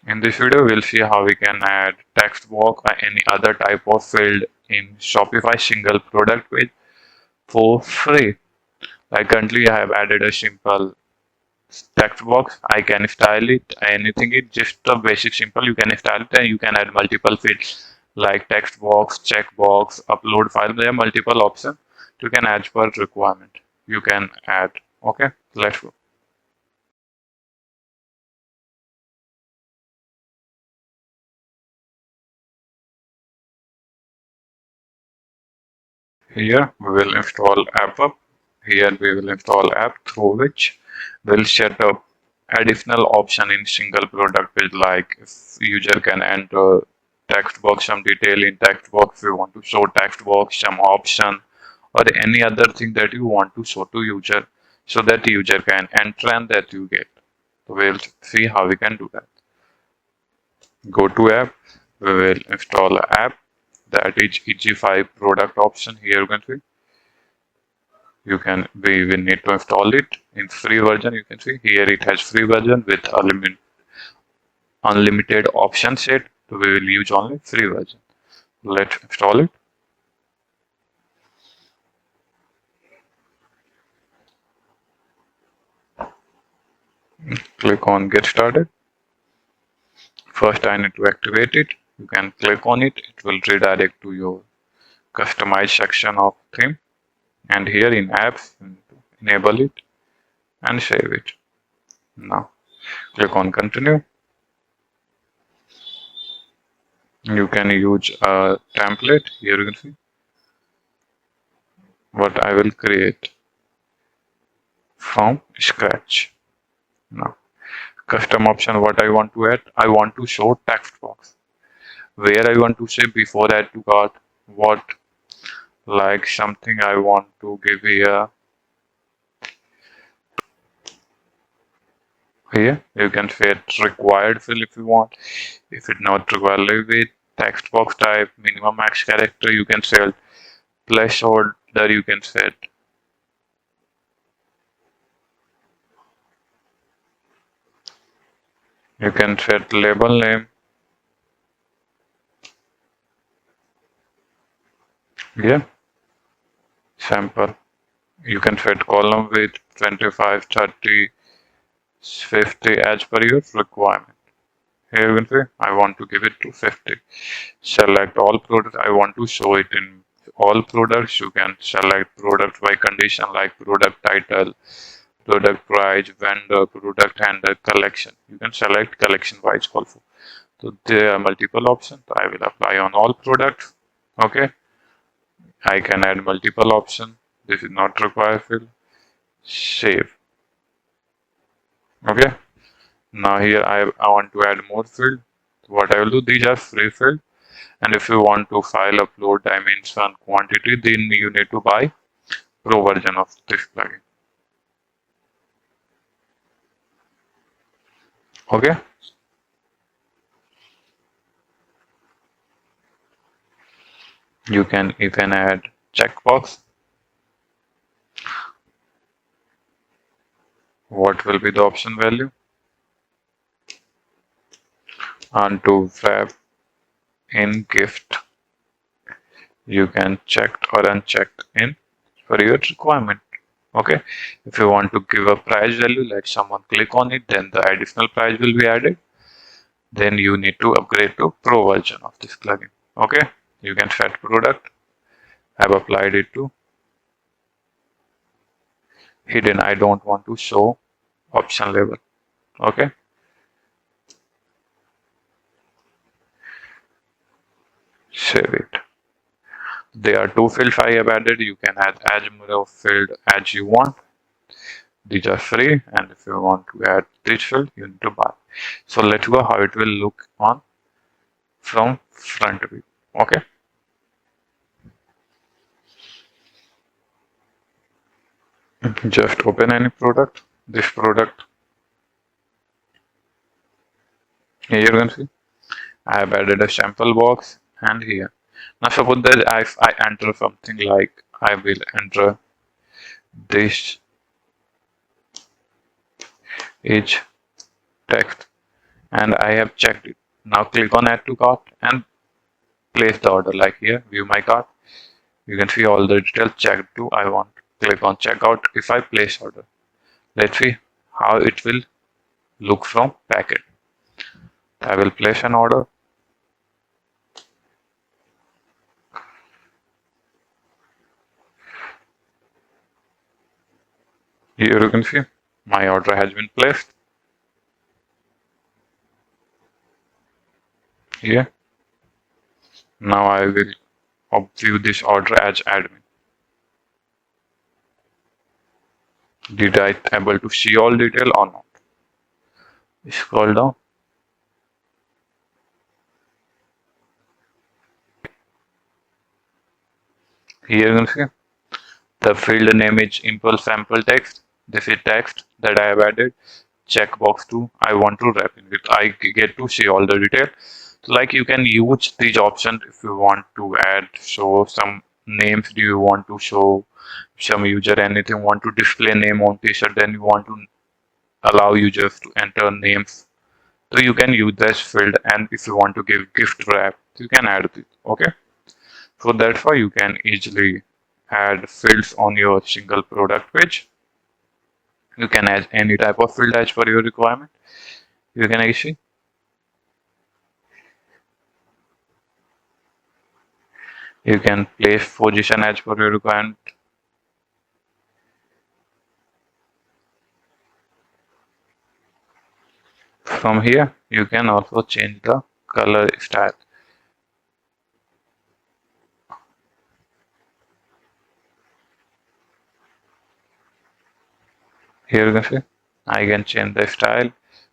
In this video, we'll see how we can add text box or any other type of field in Shopify single product page for free. Like currently, I have added a simple text box. I can style it, anything. It's just a basic simple. You can style it and you can add multiple fields like text box, check box, upload file. There are multiple options. You can add per requirement. You can add. Okay, let's go. Here we will install app up. Here we will install app through which we'll set up additional option in single product page, like if user can enter text box some detail in text box, we want to show text box some option or any other thing that you want to show to user so that user can enter and that you get. So we'll see how we can do that. Go to app, we will install an app, that is EG5 product option. Here you can see we will need to install it in free version. You can see here it has free version with unlimited option set. So we will use only free version. Let's install it. Click on get started. First I need to activate it. You can click on it. It will redirect to your customized section of theme, and here in apps enable it and save it. Now click on continue. You can use a template. Here you can see what I will create from scratch. Now custom option, what I want to add, I want to show text box where I want to say before add to cart, what, like something I want to give here. Here you can set required fill if you want. If it's not required, leave it. Text box type, minimum max character, you can set placeholder, you can set. You can set label name. Yeah, sample. You can set column width 25, 30, 50 as per your requirement. Here you can see I want to give it to 50. Select all products. I want to show it in all products. You can select product by condition like product title, product price, vendor, product handler, collection. You can select collection wise also. So there are multiple options. I will apply on all products. Okay. I can add multiple options. This is not required fill. Save. Okay. Now here I want to add more field. What I will do, these are free field. And if you want to file, upload, dimension, quantity, then you need to buy pro version of this plugin. Okay. You can even add checkbox. What will be the option value? And to wrap in gift, you can checked or unchecked in for your requirement. Okay. If you want to give a price value, like someone click on it, then the additional price will be added. Then you need to upgrade to pro version of this plugin. Okay. You can set product. I've applied it to hidden. I don't want to show option label. Okay. Save it. There are two fields I have added. You can add as many of field as you want. These are free, and if you want to add this field, you need to buy. So let's go how it will look on from front view. Okay. Just open any product. This product. Here you can see I have added a sample box, and here. Now suppose that I enter something like I will enter this is text. and I have checked it. Now click on add to cart and place the order. Like here, view my cart. You can see all the details checked to I want. Click on checkout if I place order. Let's see how it will look from packet. I will place an order. Here you can see my order has been placed. Here. Now I will view this order as admin. Did I able to see all detail or not? Scroll down. Here you can see the field name is impulse sample text. This is text that I have added. Checkbox 2. I want to wrap in it. I get to see all the detail. So like you can use these options if you want to add, show some names. Do you want to show some user anything? Want to display name on t-shirt? Then you want to allow users to enter names. So you can use this field, and if you want to give gift wrap, you can add it. Okay. So that's why you can easily add fields on your single product page. You can add any type of field as per your requirement. You can actually you can place position as per your requirement. From here, you can also change the color style. Here you can see I can change the style,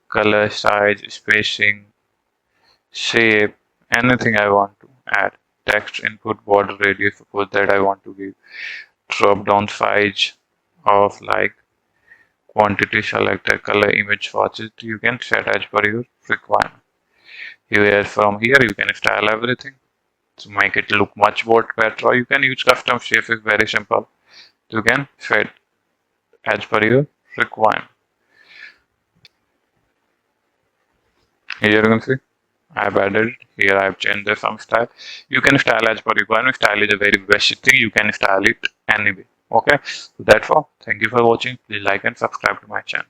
color, size, spacing, shape, anything I want to add. Text input, border radius, suppose that I want to give. Drop down size of like quantity, select a color, image swatches. You can set as per your requirement. Here from here you can style everything to make it look much more better. Or you can use custom shape. It's very simple. You can set as per your requirement. Here you can see I've added it. Here I've changed the some style. You can style as per requirement. Style is a very basic thing. You can style it anyway. Okay, so that's all. Thank you for watching. Please like and subscribe to my channel.